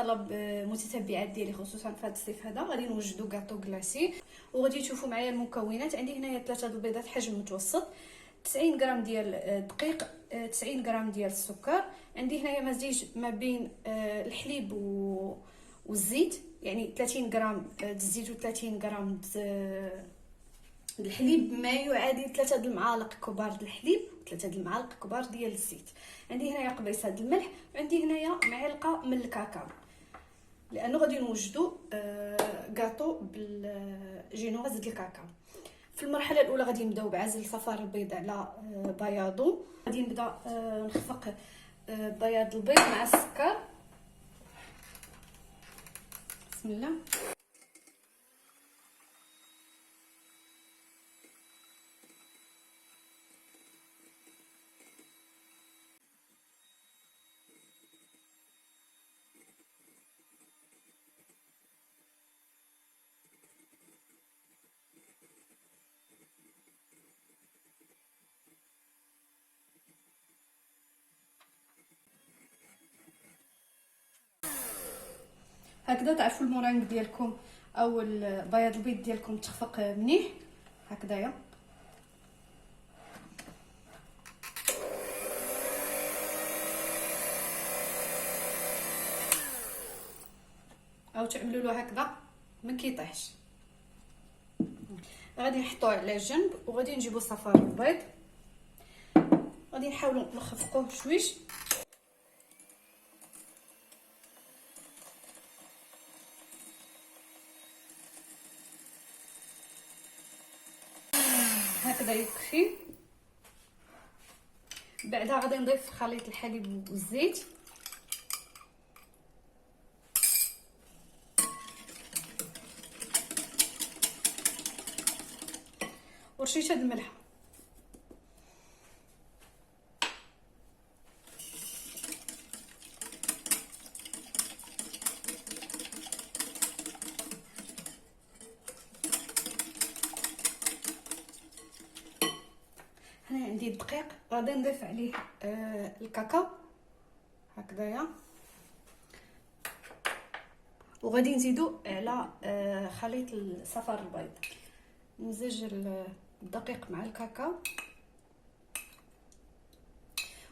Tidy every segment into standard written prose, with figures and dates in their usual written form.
طلب متتبعات ديالي خصوصا في هذا الصيف هذا. غادي نوجدوا كاطو كلاسي، وغادي تشوفوا معايا المكونات. عندي هنايا 3 البيضات حجم متوسط، 90 غرام ديال الدقيق، 90 غرام ديال السكر. عندي هنايا مزيج ما بين الحليب والزيت، يعني 30 غرام الزيت و 30 غرام الحليب، ما يعادل 3 المعالق كبار د الحليب و 3 المعالق كبار ديال الزيت. عندي هنايا قبيصه د الملح، وعندي هنايا معلقه من الكاكاو، لانه غادي نوجدوا كاطو بالجينواز ديال الكاكاو. في المرحله الاولى غادي نبداو بعزل صفار البيض على بياضو. غادي نبدا نخفق بياض البيض مع السكر. بسم الله. هكذا تعرفوا المورانغ ديالكم او بياض البيض ديالكم تخفق منيح هكذايا. او تعملوا له هكذا ما كيطيحش. غادي نحطوه على جنب، وغادي نجيبوا صفار البيض، غادي نحاولوا نخفقوه شويش. هكذا يكفي. بعدها غادي نضيف خليط الحليب والزيت، ورشيشه د الملح. هنا عندي الدقيق، غادي نضيف عليه الكاكاو هكذايا، وغادي نزيدو على خليط صفار البيض. نمزج الدقيق مع الكاكاو،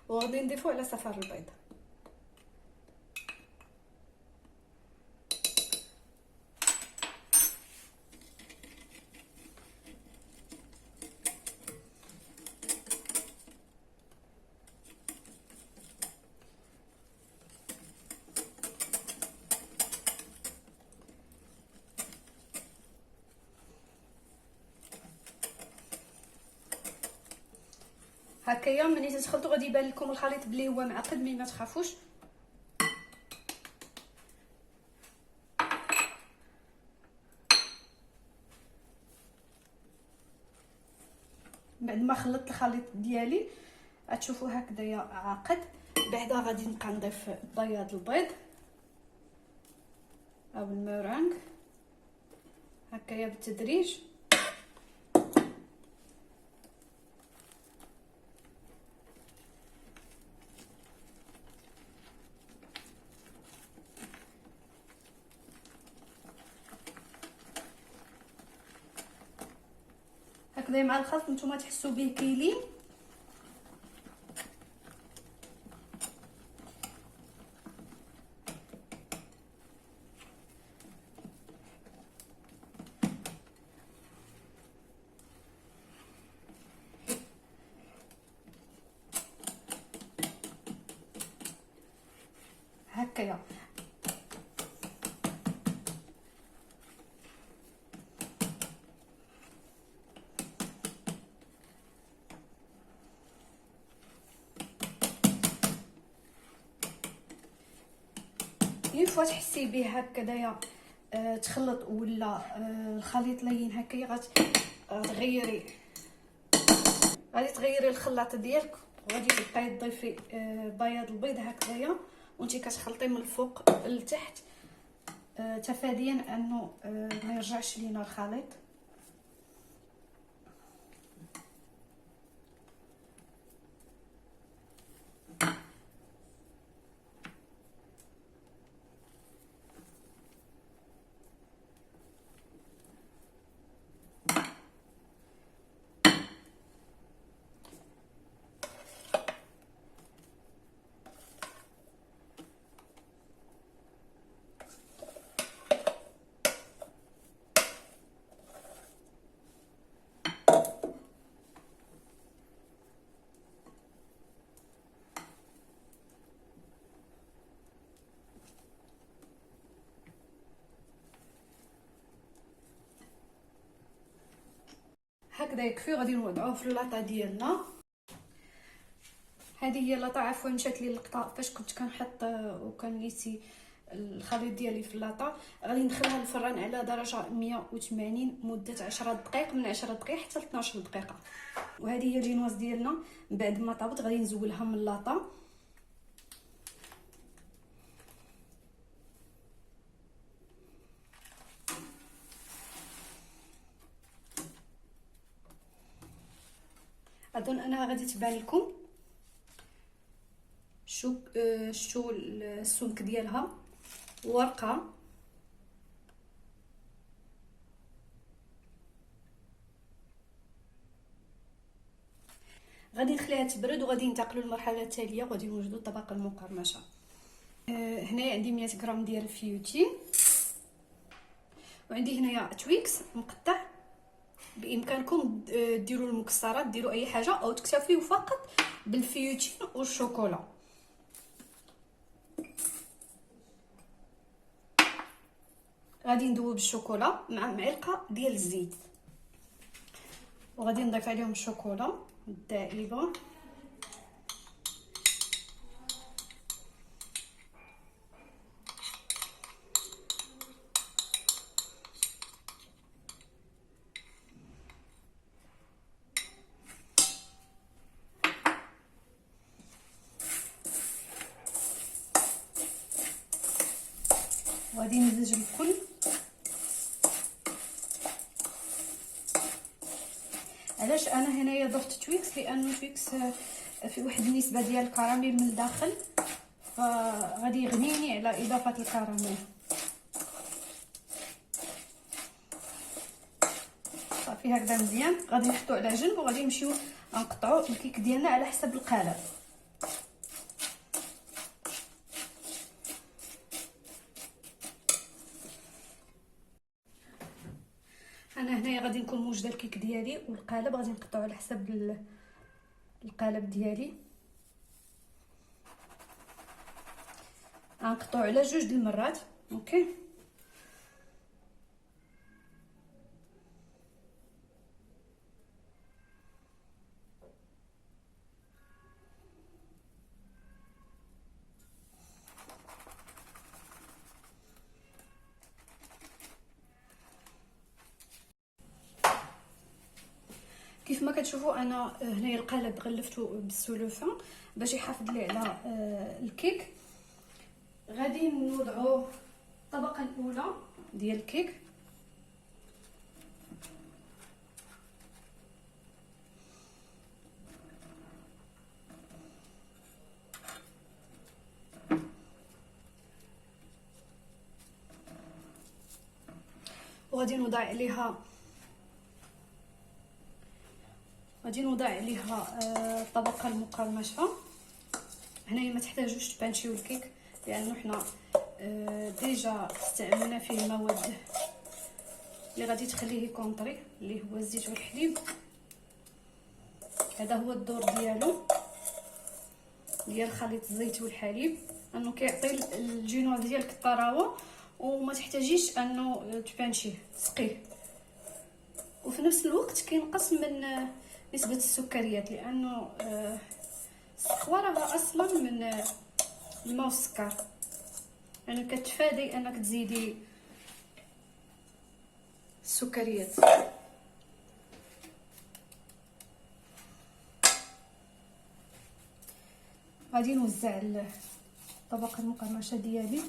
وغادي نضيفو على صفار البيض. هكايا ملي تتخلطوا غادي يبان لكم الخليط بلي هو معقد، مي ما تخافوش. بعد ما خلطت الخليط ديالي غتشوفوا هكذايا عاقد. بعدا غادي نبقى نضيف بياض البيض او المورانغ هكايا بالتدريج. هكذا مع الخلط نتوما تحسوا به كيلين. هكايا اون فوا تحسي به هكذايا تخلط ولا الخليط لين هكايا غتغيري، غادي تغيري الخلاط ديالك، وغادي تبقاي تضيفي بياض البيض هكذايا وانتي كتخلطي من الفوق لتحت، تفاديا انه ما يرجعش لينا الخليط. هكذا يكفي. غادي نوضعوه في اللاطه ديالنا. هذه هي اللاطه، عفوا مشات لي اللقطه فاش كنت كنحط وكنيتي الخليط ديالي في اللاطه. غادي ندخلها الفران على درجه 180 مده 10 دقائق، من 10 دقائق حتى ل 12 دقيقه. وهذه هي الجينواز ديالنا بعد ما طابت. غادي نزولها من اللاطه. اظن انها غادي تبان لكم. شتو السمك ديالها ورقه. غادي نخليها تبرد وغادي ننتقلوا للمرحله التاليه وغادي نوجدوا الطبقه المقرمشه. هنايا عندي 100 غرام ديال الفيوتين، وعندي هنايا تويكس مقطع. بامكانكم ديروا المكسرات، ديروا اي حاجه، او تكتفيوا فقط بالفيوتين والشوكولا. غادي ندوب الشوكولا مع معلقه ديال الزيت، وغادي نضيف عليهم الشوكولا الذائبه. وغادي نمزج الكل. علاش انا هنايا ضفت تويكس؟ لانه تويكس في واحد النسبه ديال الكراميل من الداخل، فغادي يغنيني على اضافه الكراميل. صافي هكذا مزيان. غادي نحطو على جنب وغادي نمشيو نقطعو الكيك ديالنا على حسب القالب. انا هنايا غادي نكون موجده الكيك ديالي والقالب، غادي نقطعو على حسب القالب ديالي. غنقطعو على 2 د المرات. اوكي. كيف ما كتشوفوا انا هنايا القالب غلفته بالسلوفه باش يحافظ لي على الكيك. غادي نوضعوا الطبقه الاولى ديال الكيك. وغادي نوضع عليها الطبقه المقرمشه. هنايا ما تحتاجوش تبانشيو الكيك لانه حنا ديجا استعملنا فيه المواد اللي غادي تخليه كونطري، اللي هو الزيت والحليب. هذا هو الدور ديالو ديال خليط الزيت والحليب، انه كيعطي الجينواز ديالك الطراوه وما تحتاجيش انه تبانشيه، تسقيه. وفي نفس الوقت كينقص من نسبه السكريات، لانه السخوه راه اصلا من الماء والسكر، يعني كتفادي انك تزيدي السكريات. غادي نوزع الطبقه المقرمشه ديالي.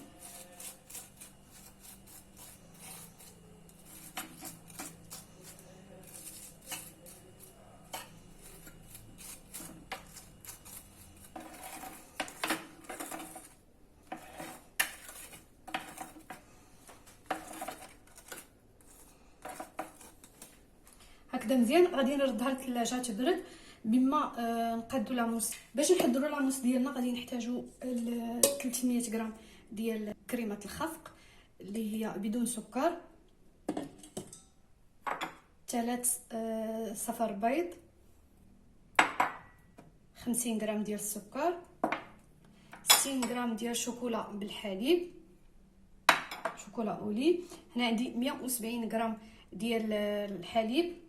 هكذا مزيان. غادي نردها للثلاجه تبرد بما نقادو لاموس. باش نحضروا لاموس ديالنا غادي نحتاجو 300 غرام ديال كريمه الخفق اللي هي بدون سكر، 3 صفر بيض، 50 غرام ديال السكر، 60 غرام ديال الشوكولا بالحليب، شوكولا اولي. هنا عندي 170 غرام ديال الحليب،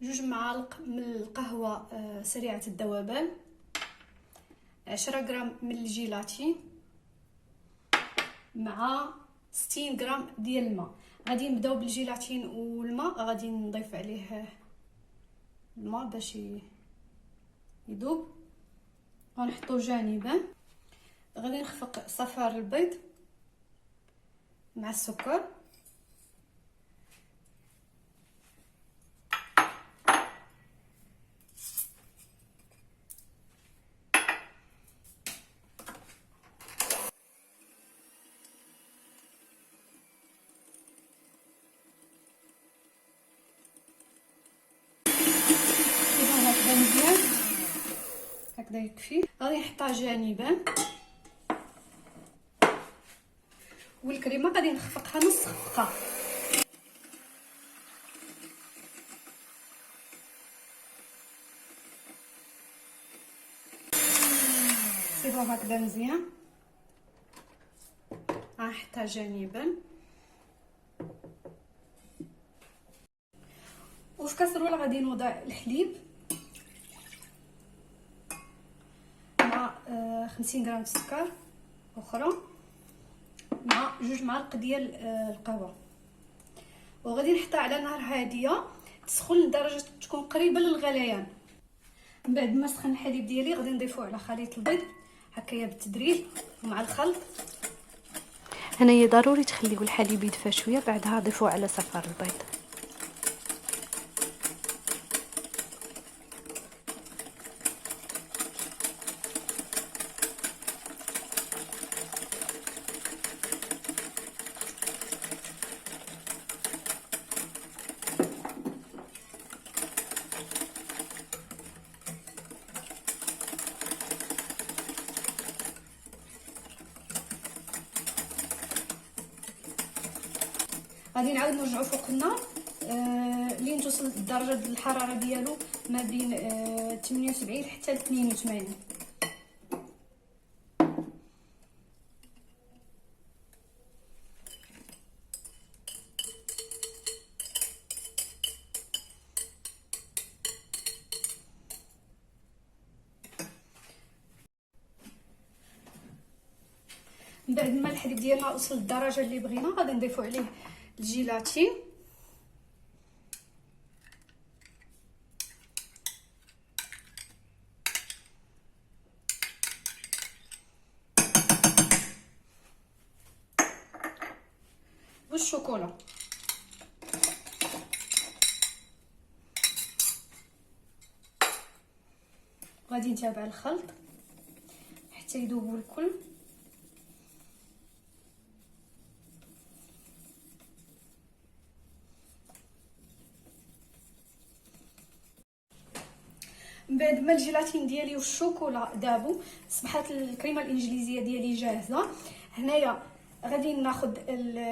2 معالق من القهوه سريعه الذوبان، 10 غرام من الجيلاتين، مع 60 غرام ديال الماء. غادي نبداو بالجيلاتين والماء، غادي نضيف عليه الماء باش يذوب، غنحطو جانبا. غادي نخفق صفار البيض مع السكر، هكذا مزيان، هكذا يكفي. غادي نحطها جانبا، والكريمه غادي نخفقها نص خفقه. سيبو هكذا مزيان، غنحطها جانبا. وفي كاسرونه غادي نوضع الحليب مع 50 غرام سكر اخرى، مع 2 معالق ديال القهوه، وغادي نحطها على نار هاديه تسخن لدرجه تكون قريبه للغليان. من بعد ما سخن الحليب ديالي غادي نضيفوه على خليط البيض هكايا بالتدريج ومع الخلط. هنايا ضروري تخليو الحليب يدفى شويه، بعدها ضيفوه على صفار البيض. غادي نعاود نرجعو فوق النار لين توصل درجه الحراره ديالو ما بين 78 حتى ل 82. من بعد ما الحليب ديالنا وصل للدرجه اللي بغينا غادي نضيفو عليه الجيلاتين، والشوكولا. غادي نتابع الخلط حتى يذوبوا الكل. من بعد ما الجيلاتين ديالي والشوكولا دابوا، اصبحت الكريمه الانجليزيه ديالي جاهزه. هنايا غادي ناخذ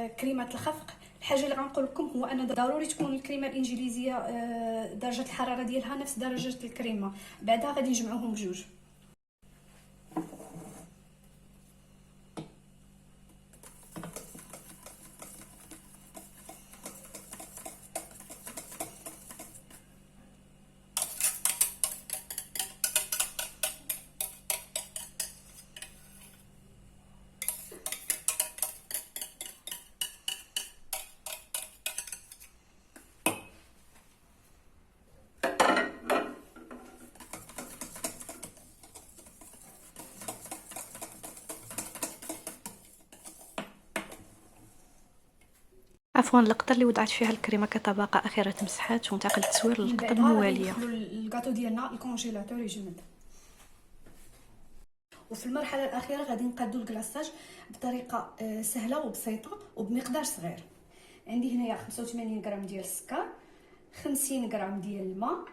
كريمه الخفق. الحاجه اللي غنقول لكم هو ان ضروري تكون الكريمه الانجليزيه درجه الحراره ديالها نفس درجه الكريمه، بعدها غادي نجمعوهم بجوج. عفوا، اللقطه اللي وضعت فيها الكريمه كطبقه اخيره تمسحات وانتقل التصوير للقطه المواليه. ندخلوا الكاطو ديالنا الكونجيلاتور يجمد. وفي المرحله الاخيره غادي نقادو الكلاصاج بطريقه سهله وبسيطه وبمقدار صغير. عندي هنايا 85 غرام ديال السكر، 50 غرام ديال الماء،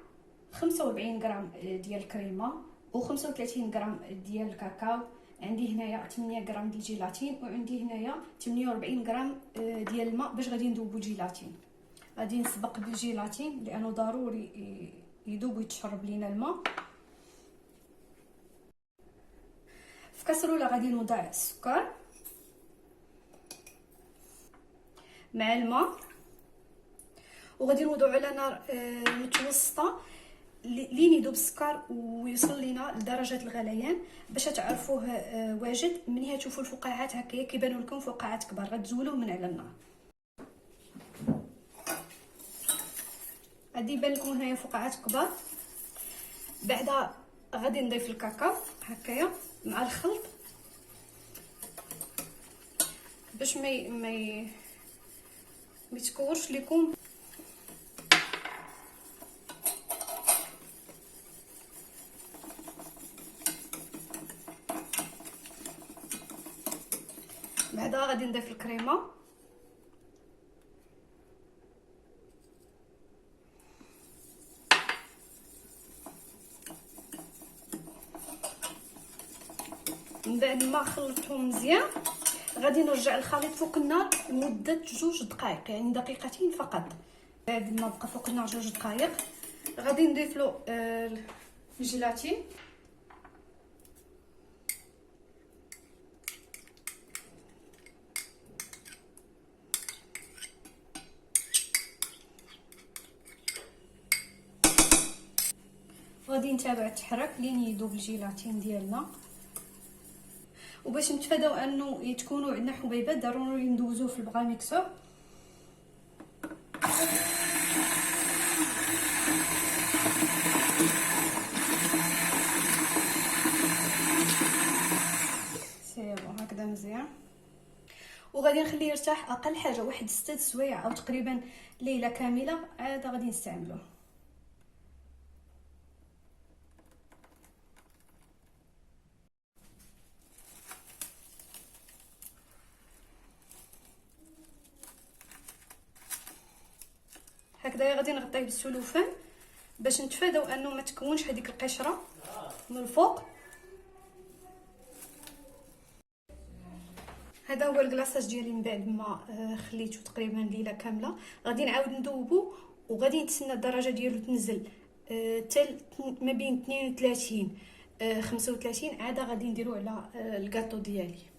45 غرام ديال الكريمه، و35 غرام ديال الكاكاو. عندي هنايا 8 غرام ديال الجيلاتين، وعندي هنايا 48 غرام ديال الماء باش غادي نذوبو الجيلاتين. غادي نسبق بالجيلاتين لانه ضروري يذوب ويتشرب لينا الماء. في كاسرونه غادي نوضع السكر مع الماء، وغادي نوضعو على نار متوسطه لين يذوب السكر ويوصل لينا لدرجه الغليان باش تعرفوه واجد. ملي تشوفوا الفقاعات هكايا كيبانوا لكم فقاعات كبار غتزولوه من على النار. غادي يبان لكم هنايا فقاعات كبار. بعدا غادي نضيف الكاكاو هكايا مع الخلط باش ما يتكورش لكم. بعدا غادي نضيف الكريمه من بعد ما خلطتهم مزيان. غادي نرجع الخليط فوق النار لمده 2 دقائق، يعني دقيقتين فقط. بعد ما بقى فوق النار 2 دقائق غادي نضيف له الجيلاتين. غادي نتابع التحرك لين يذوب الجيلاتين ديالنا. وباش نتفاداو انه تكونوا عندنا حبيبات ضروري ندوزوه في البغا ميكسور. سي بون هكذا مزيان. وغادي نخليه يرتاح اقل حاجه واحد 6 سوايع او تقريبا ليله كامله عاد غادي نستعملوه. هكذا غادي نغطيه بالسلوفان باش نتفاداو انه ما تكونش هذيك القشره من الفوق. هذا هو الكلاصاج ديالي من بعد ما خليته تقريبا ليله كامله. غادي نعاود ندوبو وغادي نتسنى الدرجه ديالو تنزل حتى ما بين 32 35. عاد غادي نديرو على الكاطو ديالي.